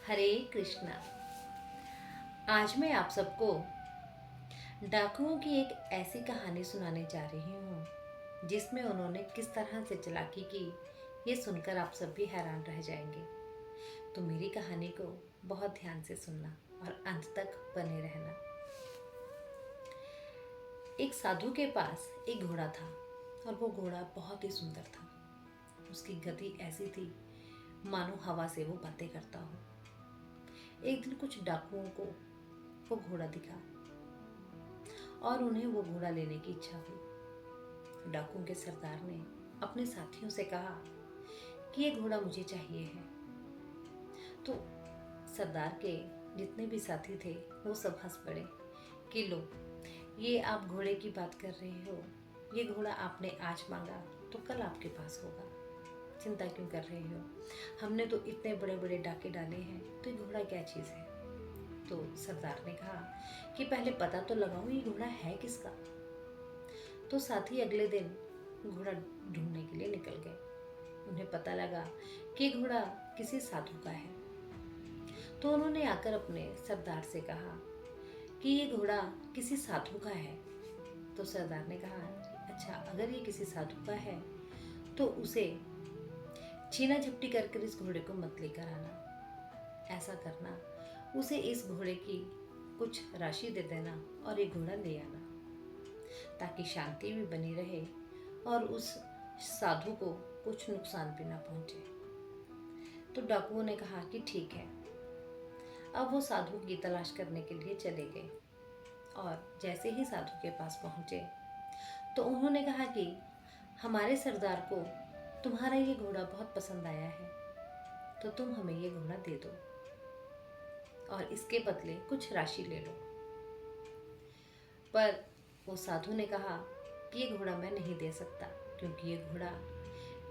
हरे कृष्णा। आज मैं आप सबको डाकुओं की एक ऐसी कहानी सुनाने जा रही हूँ जिसमें उन्होंने किस तरह से चालाकी की, ये सुनकर आप सब भी हैरान रह जाएंगे। तो मेरी कहानी को बहुत ध्यान से सुनना और अंत तक बने रहना। एक साधु के पास एक घोड़ा था और वो घोड़ा बहुत ही सुंदर था। उसकी गति ऐसी थी मानो हवा से वो बातें करता हो। एक दिन कुछ डाकुओं को वो घोड़ा दिखा और उन्हें वो घोड़ा लेने की इच्छा हुई। डाकुओं के सरदार ने अपने साथियों से कहा कि ये घोड़ा मुझे चाहिए है। तो सरदार के जितने भी साथी थे वो सब हंस पड़े कि लो, ये आप घोड़े की बात कर रहे हो, ये घोड़ा आपने आज मांगा तो कल आपके पास होगा, चिंता क्यों कर रहे हो? हमने तो इतने बड़े बड़े डाके डाले हैं, तो ये घोड़ा क्या चीज़ है? तो सरदार ने कहा कि पहले पता तो लगाओ ये घोड़ा है किसका। तो साथी अगले दिन घोड़ा ढूंढने के लिए निकल गए। उन्हें पता लगा कि घोड़ा किसी साधु का है। तो उन्होंने आकर अपने सरदार से कहा कि ये घोड़ा किसी साधु का है। तो सरदार ने कहा, अच्छा, अगर ये किसी साधु का है तो उसे छीना झपटी कर इस घोड़े को मत लेकर आना। ऐसा करना, उसे इस घोड़े की कुछ राशि दे देना और ये घोड़ा ले आना, ताकि शांति भी बनी रहे और उस साधु को कुछ नुकसान भी ना पहुंचे। तो डाकुओं ने कहा कि ठीक है। अब वो साधु की तलाश करने के लिए चले गए और जैसे ही साधु के पास पहुंचे तो उन्होंने कहा कि हमारे सरदार को तुम्हारा ये घोड़ा बहुत पसंद आया है, तो तुम हमें ये घोड़ा दे दो और इसके बदले कुछ राशि ले लो। पर वो साधु ने कहा कि ये घोड़ा मैं नहीं दे सकता, क्योंकि ये घोड़ा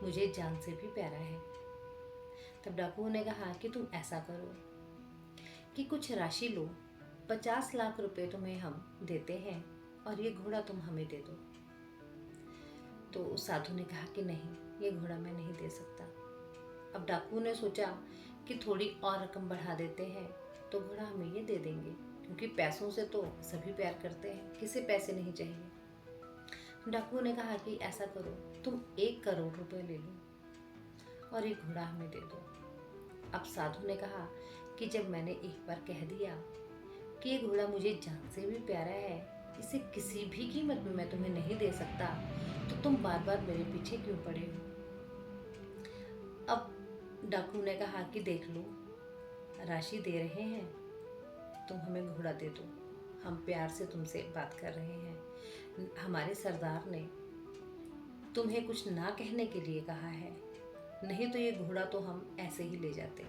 मुझे जान से भी प्यारा है। तब डाकुओं ने कहा कि तुम ऐसा करो कि कुछ राशि लो, 50 लाख रुपए तुम्हें हम देते हैं और ये घोड़ा तुम हमें दे दो। तो उस साधु ने कहा कि नहीं, ये घोड़ा मैं नहीं दे सकता। अब डाकुओं ने सोचा कि थोड़ी और रकम बढ़ा देते हैं तो घोड़ा हमें ये दे देंगे, क्योंकि पैसों से तो सभी प्यार करते हैं, किसे पैसे नहीं चाहिए। डाकुओं ने कहा कि ऐसा करो, तुम 1 करोड़ रुपए ले लो और ये घोड़ा हमें दे दो। अब साधु ने कहा कि जब मैंने एक बार कह दिया कि ये घोड़ा मुझे जान से भी प्यारा है, इसे किसी भी कीमत में मैं तुम्हें नहीं दे सकता, तो तुम बार बार मेरे पीछे क्यों पड़े हो? अब डाकू ने कहा कि देख लो, राशि दे रहे हैं, तुम हमें घोड़ा दे दो, हम प्यार से तुमसे बात कर रहे हैं। हमारे सरदार ने तुम्हें कुछ ना कहने के लिए कहा है, नहीं तो ये घोड़ा तो हम ऐसे ही ले जाते।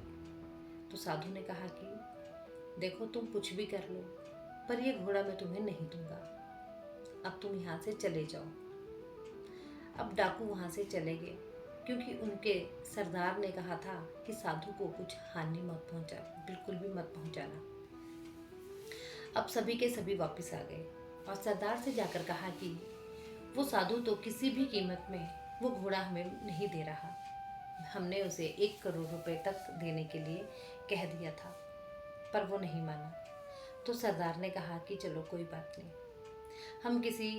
तो साधु ने कहा कि देखो, तुम कुछ भी कर लो, पर ये घोड़ा मैं तुम्हें नहीं दूंगा, अब तुम यहाँ से चले जाओ। अब डाकू वहाँ से चले गए, क्योंकि उनके सरदार ने कहा था कि साधु को कुछ हानि मत पहुँचा, बिल्कुल भी मत पहुँचाना। अब सभी के सभी वापस आ गए और सरदार से जाकर कहा कि वो साधु तो किसी भी कीमत में वो घोड़ा हमें नहीं दे रहा, हमने उसे 1 करोड़ रुपए तक देने के लिए कह दिया था, पर वो नहीं माना। तो सरदार ने कहा कि चलो कोई बात नहीं, हम किसी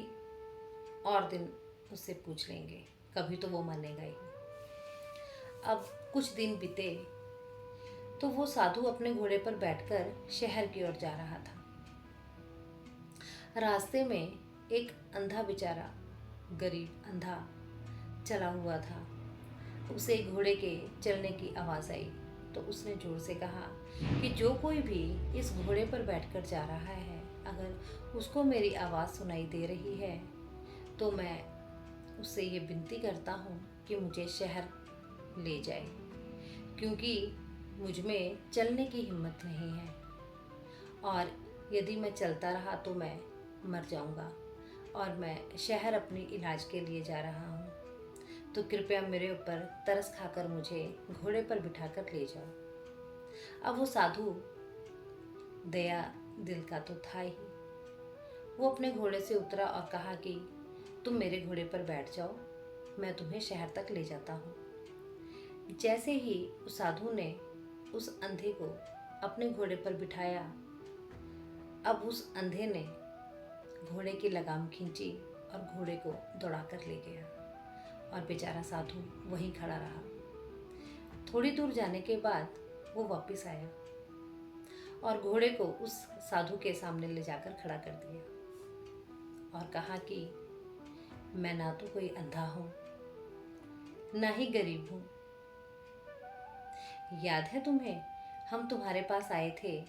और दिन उससे पूछ लेंगे, कभी तो वो मानेगा ही। अब कुछ दिन बीते तो वो साधु अपने घोड़े पर बैठकर शहर की ओर जा रहा था। रास्ते में एक अंधा बेचारा, गरीब अंधा चला हुआ था। उसे घोड़े के चलने की आवाज़ आई तो उसने जोर से कहा कि जो कोई भी इस घोड़े पर बैठकर जा रहा है, अगर उसको मेरी आवाज़ सुनाई दे रही है तो मैं उससे ये विनती करता हूँ कि मुझे शहर ले जाए, क्योंकि मुझ में चलने की हिम्मत नहीं है और यदि मैं चलता रहा तो मैं मर जाऊँगा और मैं शहर अपने इलाज के लिए जा रहा हूँ, तो कृपया मेरे ऊपर तरस खाकर मुझे घोड़े पर बिठाकर ले जाओ। अब वो साधु दया दिल का तो था ही। वो अपने घोड़े से उतरा और कहा कि तुम मेरे घोड़े पर बैठ जाओ, मैं तुम्हें शहर तक ले जाता हूँ। जैसे ही उस साधु ने उस अंधे को अपने घोड़े पर बिठाया। अब उस अंधे ने घोड़े की लगाम खींची और घोड़े को दौड़ा कर ले गया और बेचारा साधु वहीं खड़ा रहा। थोड़ी दूर जाने के बाद वो वापस आया और घोड़े को उस साधु के सामने ले जाकर खड़ा कर दिया और कहा कि मैं ना तो कोई अंधा हूँ, ना ही गरीब हूँ। याद है तुम्हें, हम तुम्हारे पास आए थे,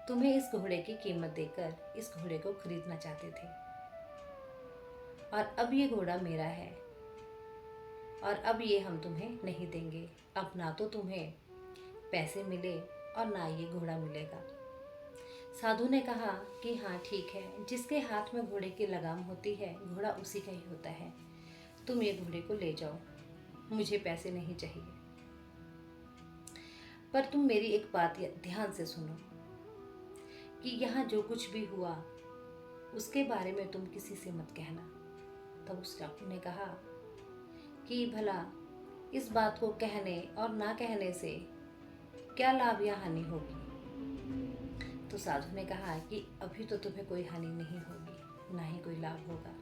तुम्हें इस घोड़े की कीमत देकर इस घोड़े को खरीदना चाहते थे, और अब ये घोड़ा मेरा है और अब ये हम तुम्हें नहीं देंगे। अब ना तो तुम्हें पैसे मिले और ना ये घोड़ा मिलेगा। साधु ने कहा कि हाँ ठीक है, जिसके हाथ में घोड़े की लगाम होती है घोड़ा उसी का ही होता है। तुम ये घोड़े को ले जाओ, मुझे पैसे नहीं चाहिए। पर तुम मेरी एक बात ध्यान से सुनो कि यहाँ जो कुछ भी हुआ उसके बारे में तुम किसी से मत कहना। तब उस डाकू ने कहा कि भला इस बात को कहने और ना कहने से क्या लाभ या हानि होगी। तो साधु ने कहा कि अभी तो तुम्हें कोई हानि नहीं होगी, ना ही कोई लाभ होगा,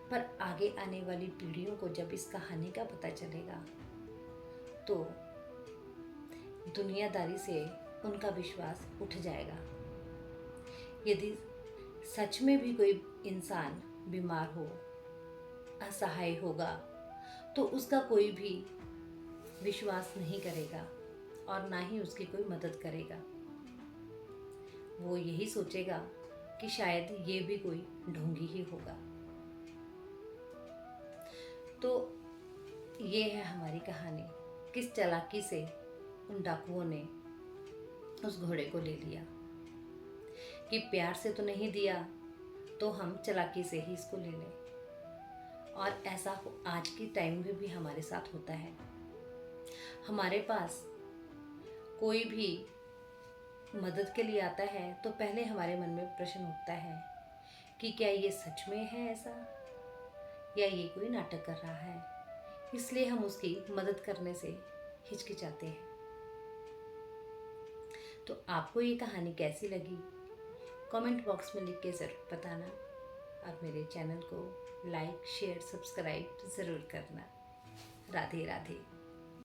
पर आगे आने वाली पीढ़ियों को जब इस कहानी का पता चलेगा तो दुनियादारी से उनका विश्वास उठ जाएगा। यदि सच में भी कोई इंसान बीमार हो, असहाय होगा, तो उसका कोई भी विश्वास नहीं करेगा और ना ही उसकी कोई मदद करेगा। वो यही सोचेगा कि शायद ये भी कोई ढोंगी ही होगा। तो ये है हमारी कहानी, किस चालाकी से उन डाकुओं ने उस घोड़े को ले लिया, कि प्यार से तो नहीं दिया तो हम चालाकी से ही इसको ले लें। और ऐसा आज की टाइम में भी हमारे साथ होता है। हमारे पास कोई भी मदद के लिए आता है तो पहले हमारे मन में प्रश्न उठता है कि क्या ये सच में है ऐसा, या ये कोई नाटक कर रहा है, इसलिए हम उसकी मदद करने से हिचकिचाते हैं। तो आपको ये कहानी कैसी लगी कमेंट बॉक्स में लिख के ज़रूर बताना, और मेरे चैनल को लाइक शेयर सब्सक्राइब ज़रूर करना। राधे राधे।